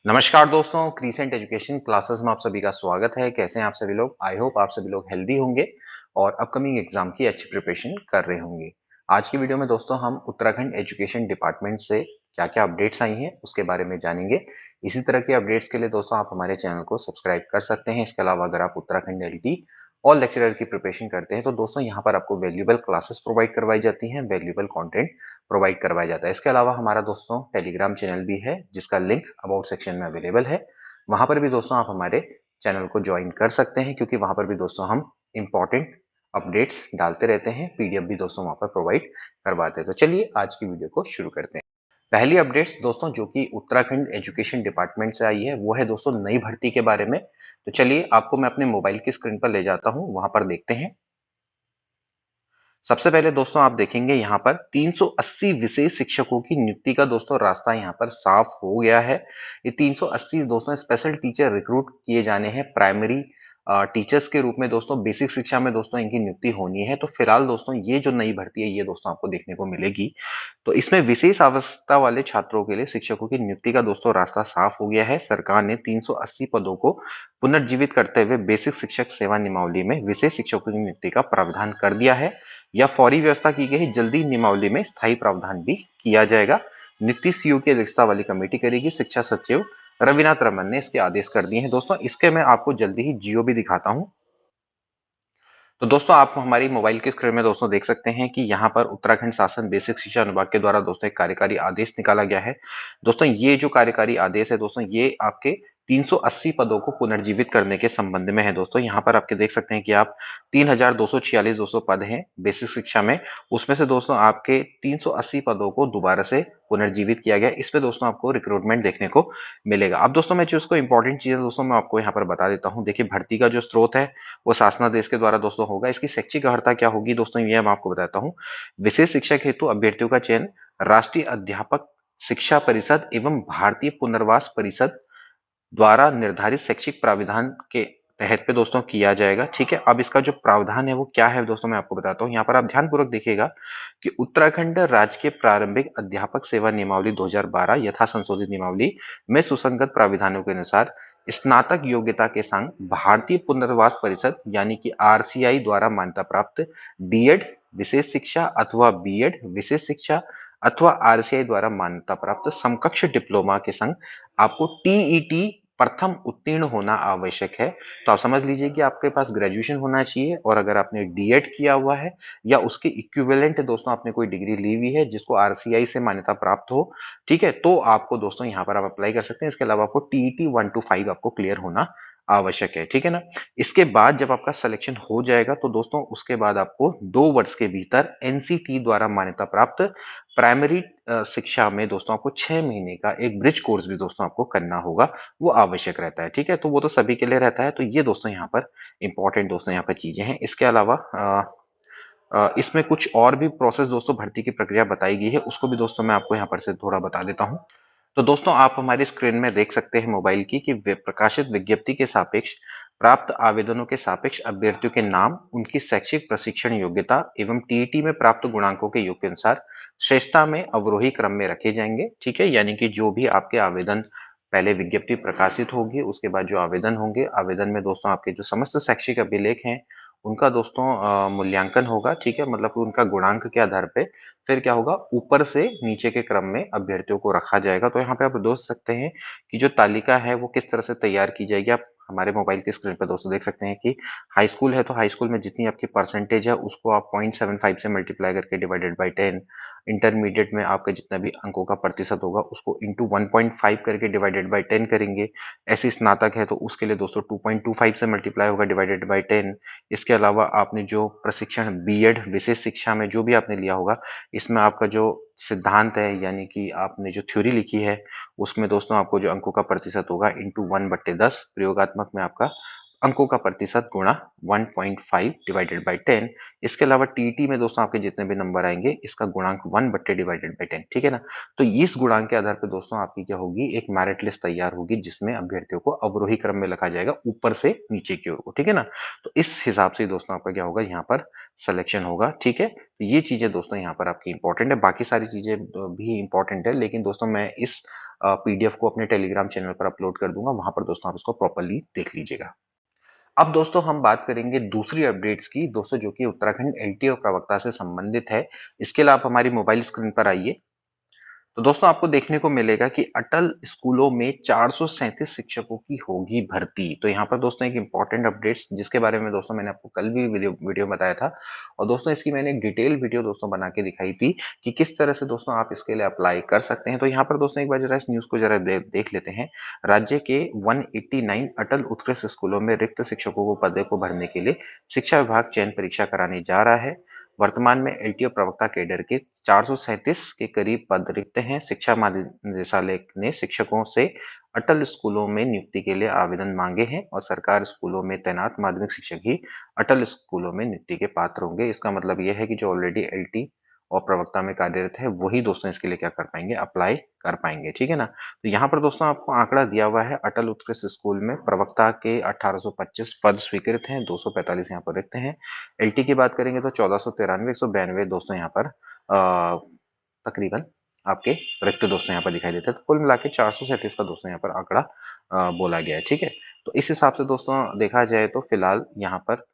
नमस्कार दोस्तों, crescent education classes में आप सभी का स्वागत है। कैसे हैं आप सभी लोग? आई होप आप सभी लोग हेल्दी होंगे और अपकमिंग एग्जाम की अच्छी प्रिपरेशन कर रहे होंगे। आज की वीडियो में दोस्तों हम उत्तराखंड एजुकेशन डिपार्टमेंट से क्या-क्या अपडेट्स आई हैं उसके बारे में जानेंगे। इसी तरह के अपडेट्स के लिए दोस्तों आप हमारे चैनल को सब्सक्राइब कर सकते हैं। इसके अलावा अगर आप उत्तराखंड एलटी और लेक्चरर की प्रिपरेशन करते हैं तो दोस्तों यहाँ पर आपको वैल्यूएबल क्लासेस प्रोवाइड करवाई जाती हैं, वैल्यूएबल कंटेंट प्रोवाइड करवाया जाता है। इसके अलावा हमारा दोस्तों टेलीग्राम चैनल भी है जिसका लिंक अबाउट सेक्शन में अवेलेबल है। वहां पर भी दोस्तों आप हमारे चैनल को ज्वाइन कर सकते हैं क्योंकि वहां पर भी दोस्तों हम इंपॉर्टेंट अपडेट्स डालते रहते हैं। पीडीएफ भी दोस्तों वहां पर प्रोवाइड करवाते हैं। तो चलिए आज की वीडियो को शुरू करते हैं। पहली अपडेट्स दोस्तों जो कि उत्तराखंड एजुकेशन डिपार्टमेंट से आई है वो है दोस्तों नई भर्ती के बारे में। तो चलिए आपको मैं अपने मोबाइल की स्क्रीन पर ले जाता हूं, वहां पर देखते हैं। सबसे पहले दोस्तों आप देखेंगे यहाँ पर 380 विशेष शिक्षकों की नियुक्ति का दोस्तों रास्ता यहाँ पर साफ हो गया है। ये 380 दोस्तों स्पेशल टीचर रिक्रूट किए जाने हैं प्राइमरी टीचर्स के रूप में। दोस्तों बेसिक शिक्षा में दोस्तों इनकी नियुक्ति होनी है। तो फिलहाल दोस्तों ये जो नई भर्ती है ये दोस्तों आपको देखने को मिलेगी। तो इसमें विशेष आवश्यकता वाले छात्रों के लिए शिक्षकों की नियुक्ति का दोस्तों रास्ता साफ हो गया है। सरकार ने 380 पदों को पुनर्जीवित करते हुए बेसिक शिक्षक सेवा नियमावली में विशेष शिक्षकों की नियुक्ति का प्रावधान कर दिया है। या फौरी व्यवस्था की गई है। जल्दी नियमावली में स्थायी प्रावधान भी किया जाएगा। नियुक्ति सीयू की अध्यक्षता वाली कमेटी करेगी। शिक्षा सचिव रविनाथ रमन ने इसके आदेश कर दिए हैं। दोस्तों इसके मैं आपको जल्दी ही जियो भी दिखाता हूं। तो दोस्तों आप हमारी मोबाइल की स्क्रीन में दोस्तों देख सकते हैं कि यहाँ पर उत्तराखंड शासन बेसिक शिक्षा अनुभाग के द्वारा दोस्तों एक कार्यकारी आदेश निकाला गया है। दोस्तों ये जो कार्यकारी आदेश है दोस्तों ये आपके 380 पदों को पुनर्जीवित करने के संबंध में है। दोस्तों यहाँ पर आपके देख सकते हैं कि आप 3,246 दोस्तों पद हैं बेसिक शिक्षा में। उसमें से दोस्तों आपके 380 पदों को दोबारा से पुनर्जीवित किया गया। इसमें दोस्तों आपको रिक्रूटमेंट देखने को मिलेगा। अब दोस्तों मैं जो इसको इंपॉर्टेंट चीजें दोस्तों मैं आपको यहाँ पर बता देता हूँ। देखिए भर्ती का जो स्रोत है वो शासनादेश के द्वारा दोस्तों होगा। इसकी शैक्षिक अर्हता क्या होगी दोस्तों ये मैं आपको बताता हूँ। विशेष शिक्षक हेतु अभ्यर्थियों का चयन राष्ट्रीय अध्यापक शिक्षा परिषद एवं भारतीय पुनर्वास परिषद द्वारा निर्धारित शैक्षिक प्राविधान के तहत पे दोस्तों किया जाएगा। ठीक है, अब इसका जो प्रावधान है वो क्या है दोस्तों मैं आपको बताता हूँ। यहाँ पर आप ध्यानपूर्वक देखिएगा कि उत्तराखंड राज्य के प्रारंभिक अध्यापक सेवा नियमावली 2012 यथा संशोधित नियमावली में सुसंगत प्राविधानों के अनुसार स्नातक योग्यता के संग भारतीय पुनर्वास परिषद यानी कि आरसीआई द्वारा मान्यता प्राप्त डीएड विशेष शिक्षा अथवा बीएड विशेष शिक्षा अथवा आरसीआई द्वारा मान्यता प्राप्त समकक्ष डिप्लोमा के संग आपको टीईटी प्रथम उत्तीर्ण होना आवश्यक है। तो आप समझ लीजिए कि आपके पास ग्रेजुएशन होना चाहिए और अगर आपने डीएड किया हुआ है या उसके इक्विवेलेंट दोस्तों आपने कोई डिग्री ली हुई है जिसको आरसीआई से मान्यता प्राप्त हो, ठीक है, तो आपको दोस्तों यहाँ पर आप अप्लाई कर सकते हैं। इसके अलावा आपको टीईटी 1 to 5 आपको क्लियर होना आवश्यक है। ठीक है ना। इसके बाद जब आपका सिलेक्शन हो जाएगा तो दोस्तों उसके बाद आपको 2 वर्ष के भीतर एनसीटी द्वारा मान्यता प्राप्त प्राइमरी शिक्षा में दोस्तों आपको 6 महीने का एक ब्रिज कोर्स भी दोस्तों आपको करना होगा। वो आवश्यक रहता है। ठीक है, तो वो तो सभी के लिए रहता है। तो ये दोस्तों यहाँ पर इंपॉर्टेंट दोस्तों यहाँ पर चीजें हैं। इसके अलावा इसमें कुछ और भी प्रोसेस दोस्तों भर्ती की प्रक्रिया बताई गई है उसको भी दोस्तों मैं आपको यहाँ पर से थोड़ा बता देता हूँ। तो दोस्तों आप हमारी स्क्रीन में देख सकते हैं मोबाइल की कि प्रकाशित विज्ञप्ति के सापेक्ष प्राप्त आवेदनों के सापेक्ष अभ्यर्थियों के नाम उनकी शैक्षिक प्रशिक्षण योग्यता एवं टीईटी में प्राप्त गुणांकों के योग के अनुसार श्रेष्ठता में अवरोही क्रम में रखे जाएंगे। ठीक है, यानी कि जो भी आपके आवेदन पहले विज्ञप्ति प्रकाशित होगी उसके बाद जो आवेदन होंगे आवेदन में दोस्तों आपके जो समस्त शैक्षिक अभिलेख हैं उनका दोस्तों मूल्यांकन होगा। ठीक है, मतलब उनका गुणांक के आधार पे फिर क्या होगा ऊपर से नीचे के क्रम में अभ्यर्थियों को रखा जाएगा। तो यहाँ पे आप दोस्त सकते हैं कि जो तालिका है वो किस तरह से तैयार की जाएगी। आप हमारे मोबाइल की स्क्रीन पर दोस्तों देख सकते हैं कि हाई स्कूल है तो हाई स्कूल में जितनी आपकी परसेंटेज है उसको आप 0.75 से मल्टीप्लाई करके डिवाइडेड बाई 10। इंटरमीडिएट में आपका जितना भी अंकों का प्रतिशत होगा उसको इंटू 1.5 करके डिवाइडेड बाई 10 करेंगे। ऐसे स्नातक है तो उसके लिए दोस्तों 2.25 से मल्टीप्लाई होगा डिवाइडेड बाई 10। इसके अलावा आपने जो प्रशिक्षण बीएड विशेष शिक्षा में जो भी आपने लिया होगा इसमें आपका जो सिद्धांत है यानी कि आपने जो थ्योरी लिखी है उसमें दोस्तों आपको जो अंकों का प्रतिशत होगा इंटू 1/10। प्रयोगात्मक में आपका अंकों का प्रतिशत गुणा 1.5 डिवाइडेड बाय 10। इसके अलावा टीईटी में दोस्तों आपके जितने भी नंबर आएंगे इसका गुणांक 1 बट्टे डिवाइडेड बाय 10, ठीक है ना। तो इस गुणांक के आधार पर दोस्तों आपकी क्या होगी, एक मेरिट लिस्ट तैयार होगी जिसमें अभ्यर्थियों को अवरोही क्रम में लिखा जाएगा ऊपर से नीचे की ओर को, ठीक है ना। तो इस हिसाब से दोस्तों आपका क्या होगा, यहाँ पर सिलेक्शन होगा, ठीक है। तो ये चीजें दोस्तों यहाँ पर आपकी इंपॉर्टेंट है, बाकी सारी चीजें भी इंपॉर्टेंट है, लेकिन दोस्तों मैं इस पीडीएफ को अपने टेलीग्राम चैनल पर अपलोड कर दूंगा, वहां पर दोस्तों आप इसको प्रॉपरली देख लीजिएगा। अब दोस्तों हम बात करेंगे दूसरी अपडेट्स की दोस्तों, जो कि उत्तराखंड एलटी और प्रवक्ता से संबंधित है। इसके लिए आप हमारी मोबाइल स्क्रीन पर आइए। तो दोस्तों आपको देखने को मिलेगा कि अटल स्कूलों में 437 शिक्षकों की होगी भर्ती। तो यहाँ पर दोस्तों एक इंपॉर्टेंट अपडेट्स जिसके बारे में दोस्तों मैंने आपको कल भी वीडियो बताया था, और दोस्तों इसकी मैंने एक डिटेल वीडियो दोस्तों बना के दिखाई थी कि किस तरह से दोस्तों आप इसके लिए अप्लाई कर सकते हैं। तो यहाँ पर दोस्तों एक बार जरा इस न्यूज को जरा देख लेते हैं। राज्य के 189 अटल उत्कृष्ट स्कूलों में रिक्त शिक्षकों को पदों को भरने के लिए शिक्षा विभाग चयन परीक्षा कराने जा रहा है। वर्तमान में एलटीओ प्रवक्ता कैडर के 437 के करीब पद रिक्त हैं। शिक्षा निदेशालय ने शिक्षकों से अटल स्कूलों में नियुक्ति के लिए आवेदन मांगे हैं और सरकार स्कूलों में तैनात माध्यमिक शिक्षक ही अटल स्कूलों में नियुक्ति के पात्र होंगे। इसका मतलब यह है कि जो ऑलरेडी एलटी और प्रवक्ता में कार्यरत है वही दोस्तों इसके लिए क्या कर पाएंगे, अप्लाई कर पाएंगे, ठीक है ना। तो यहाँ पर दोस्तों आपको आंकड़ा दिया हुआ है, अटल उत्कृष्ट स्कूल में प्रवक्ता के 1825 पद स्वीकृत हैं, 245 यहाँ पर रिक्त हैं। एलटी की बात करेंगे तो 1493, 192 दोस्तों यहाँ पर तकरीबन आपके रिक्त दोस्तों यहाँ पर दिखाई देते हैं। तो कुल मिला के 437 का दोस्तों यहाँ पर आंकड़ा बोला गया है, ठीक है। तो इस हिसाब से दोस्तों देखा जाए तो फिलहाल यहाँ पर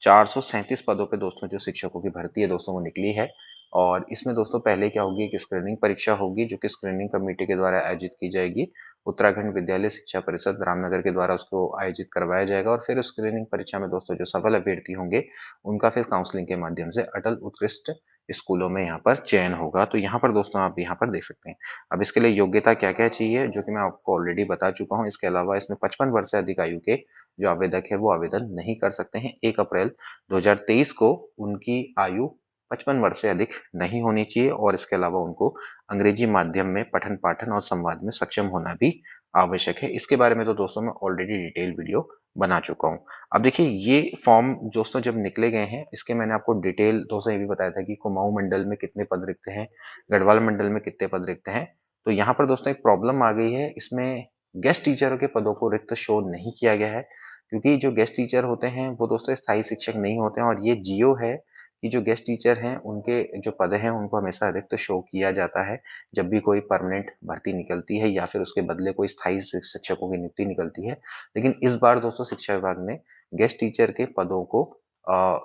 437 पदों पे दोस्तों जो शिक्षकों की भर्ती है दोस्तों वो निकली है। और इसमें दोस्तों पहले क्या होगी, एक स्क्रीनिंग परीक्षा होगी जो कि स्क्रीनिंग कमेटी के द्वारा आयोजित की जाएगी। उत्तराखंड विद्यालय शिक्षा परिषद रामनगर के द्वारा उसको आयोजित करवाया जाएगा, और फिर स्क्रीनिंग परीक्षा में दोस्तों जो सफल अभ्यर्थी होंगे उनका फिर काउंसलिंग के माध्यम से अटल उत्कृष्ट स्कूलों में यहाँ पर चयन होगा। तो यहाँ पर दोस्तों आप यहाँ पर देख सकते हैं। अब इसके लिए योग्यता क्या क्या चाहिए, जो कि मैं आपको ऑलरेडी बता चुका हूँ। इसके अलावा इसमें 55 वर्ष से अधिक आयु के जो आवेदक है वो आवेदन नहीं कर सकते हैं। 1 अप्रैल 2023 को उनकी आयु 55 वर्ष से अधिक नहीं होनी चाहिए, और इसके अलावा उनको अंग्रेजी माध्यम में पठन पाठन और संवाद में सक्षम होना भी आवश्यक है। इसके बारे में तो दोस्तों मैं ऑलरेडी डिटेल वीडियो बना चुका हूँ। अब देखिए ये फॉर्म दोस्तों जब निकले गए हैं, इसके मैंने आपको डिटेल दोस्तों ये भी बताया था कि कुमाऊं मंडल में कितने पद रिक्त हैं, गढ़वाल मंडल में कितने पद रिक्त हैं। तो यहाँ पर दोस्तों एक प्रॉब्लम आ गई है, इसमें गेस्ट टीचरों के पदों को रिक्त शो नहीं किया गया है, क्योंकि जो गेस्ट टीचर होते हैं वो दोस्तों स्थायी शिक्षक नहीं होते हैं, और ये जियो है कि जो गेस्ट टीचर हैं उनके जो पद हैं उनको हमेशा रिक्त शो किया जाता है जब भी कोई परमानेंट भर्ती निकलती है या फिर उसके बदले कोई स्थायी शिक्षकों की नियुक्ति निकलती है। लेकिन इस बार दोस्तों शिक्षा विभाग ने गेस्ट टीचर के पदों को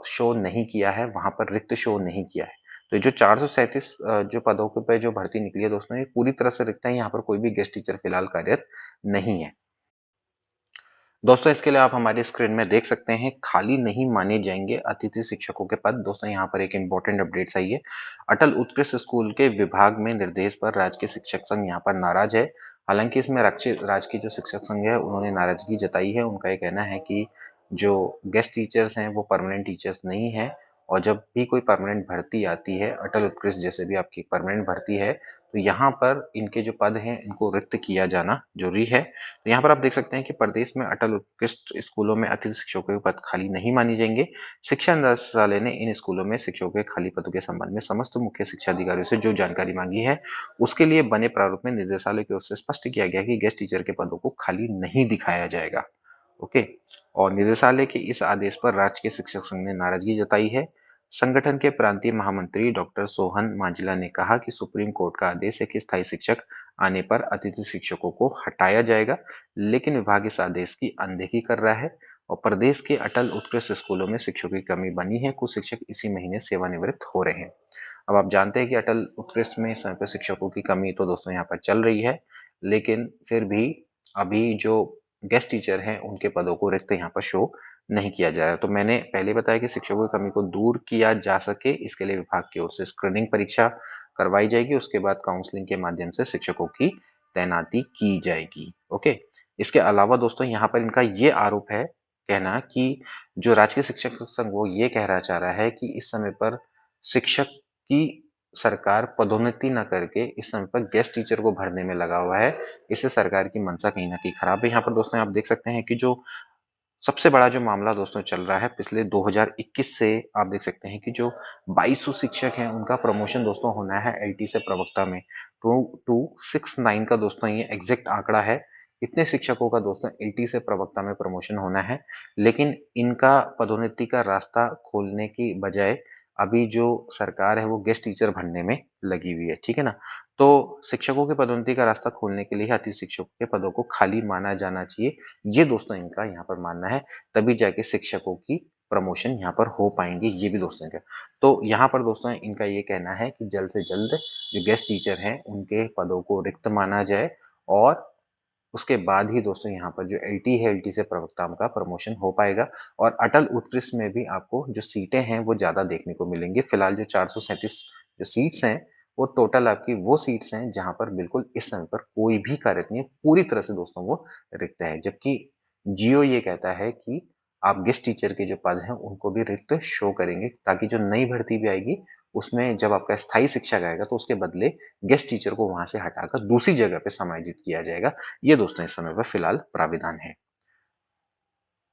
शो नहीं किया है, वहां पर रिक्त शो नहीं किया है। तो जो 437 जो पदों के पे जो भर्ती निकली है दोस्तों, ये पूरी तरह से रिक्त है, यहाँ पर कोई भी गेस्ट टीचर फिलहाल कार्यरत नहीं है। दोस्तों इसके लिए आप हमारी स्क्रीन में देख सकते हैं, खाली नहीं माने जाएंगे अतिथि शिक्षकों के पद। दोस्तों यहाँ पर एक इंपॉर्टेंट अपडेट्स आई है। अटल उत्कृष्ट स्कूल के विभाग में निर्देश पर राजकीय शिक्षक संघ यहाँ पर नाराज है। हालांकि इसमें राजकीय जो शिक्षक संघ है उन्होंने नाराजगी जताई है। उनका ये कहना है कि जो गेस्ट टीचर्स हैं वो परमानेंट टीचर्स नहीं है, और जब भी कोई परमानेंट भर्ती आती है अटल उत्कृष्ट जैसे भी आपकी परमानेंट भर्ती है, तो यहाँ पर इनके जो पद हैं इनको रिक्त किया जाना जरूरी है। तो यहाँ पर आप देख सकते हैं कि प्रदेश में अटल उत्कृष्ट स्कूलों में अतिथि शिक्षकों के पद खाली नहीं माने जाएंगे। शिक्षा निदेशालय ने इन स्कूलों में शिक्षकों के खाली पदों के संबंध में समस्त मुख्य शिक्षा अधिकारियों से जो जानकारी मांगी है उसके लिए बने प्रारूप में निदेशालय की ओर से स्पष्ट किया गया कि गेस्ट टीचर के पदों को खाली नहीं दिखाया जाएगा। ओके। और निदेशालय के इस आदेश पर राजकीय शिक्षक संघ ने नाराजगी जताई है। संगठन के प्रांतीय महामंत्री डॉक्टर सोहन मांझिला ने कहा कि सुप्रीम कोर्ट का आदेश है कि स्थायी शिक्षक आने पर अतिथि शिक्षकों को हटाया जाएगा, लेकिन विभाग इस आदेश की अनदेखी कर रहा है और प्रदेश के अटल उत्कृष्ट स्कूलों में शिक्षकों की कमी बनी है। कुछ शिक्षक इसी महीने सेवानिवृत्त हो रहे हैं। अब आप जानते हैं कि अटल उत्कृष्ट में इस समय पर शिक्षकों की कमी तो दोस्तों यहाँ पर चल रही है, लेकिन फिर भी अभी जो गेस्ट टीचर हैं उनके पदों को रिक्त यहाँ पर शो नहीं किया जा रहा है। तो मैंने पहले बताया कि शिक्षकों की कमी को दूर किया जा सके, इसके लिए विभाग की ओर से स्क्रीनिंग परीक्षा करवाई जाएगी, उसके बाद काउंसलिंग के माध्यम से शिक्षकों की तैनाती की जाएगी। ओके। इसके अलावा दोस्तों यहाँ पर इनका ये आरोप है, कहना कि जो राजकीय शिक्षक संघ वो ये कहना चाह रहा है कि इस समय पर शिक्षक की सरकार पदोन्नति न करके इस समय पर गेस्ट टीचर को भरने में लगा हुआ है। इससे सरकार की मंशा कहीं ना कहीं खराब है। यहाँ पर दोस्तों आप देख सकते हैं कि जो सबसे बड़ा जो मामला दोस्तों चल रहा है पिछले 2021 से आप देख सकते हैं कि जो 2200 शिक्षक हैं उनका प्रमोशन दोस्तों होना है एलटी से प्रवक्ता में। 2269 का दोस्तों ये एग्जैक्ट आंकड़ा है। इतने शिक्षकों का दोस्तों एलटी से प्रवक्ता में प्रमोशन होना है, लेकिन इनका पदोन्नति का रास्ता खोलने की बजाय अभी जो सरकार है वो गेस्ट टीचर भरने में लगी हुई है, ठीक है ना। तो शिक्षकों के पदोन्नति का रास्ता खोलने के लिए अति शिक्षकों के पदों को खाली माना जाना चाहिए, ये दोस्तों इनका यहाँ पर मानना है। तभी जाके शिक्षकों की प्रमोशन यहाँ पर हो पाएंगे, ये भी दोस्तों का। तो यहाँ पर दोस्तों इनका ये कहना है कि जल्द से जल्द जो गेस्ट टीचर हैं उनके पदों को रिक्त माना जाए, और उसके बाद ही दोस्तों यहाँ पर जो एलटी है एलटी से प्रवक्ता का प्रमोशन हो पाएगा। और अटल उत्कृष्ट में भी आपको जो सीटें हैं वो ज्यादा देखने को मिलेंगी। फिलहाल जो 437 जो सीट्स हैं वो टोटल आपकी वो सीट्स हैं जहां पर बिल्कुल इस समय पर कोई भी कार्यरत नहीं है, पूरी तरह से दोस्तों वो रिक्त है। जबकि जियो ये कहता है कि आप गेस्ट टीचर के जो पद हैं उनको भी रिक्त शो करेंगे, ताकि जो नई भर्ती भी आएगी उसमें जब आपका स्थायी शिक्षक आएगा तो उसके बदले गेस्ट टीचर को वहां से हटाकर दूसरी जगह पे समायोजित किया जाएगा। ये दोस्तों इस समय पर फिलहाल प्राविधान है।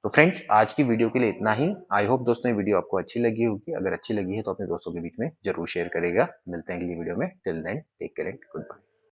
तो फ्रेंड्स आज की वीडियो के लिए इतना ही। आई होप दोस्तों ये वीडियो आपको अच्छी लगी होगी। अगर अच्छी लगी है तो अपने दोस्तों के बीच में जरूर शेयर करेगा। मिलते हैं अगली वीडियो में। Till then take care and good bye.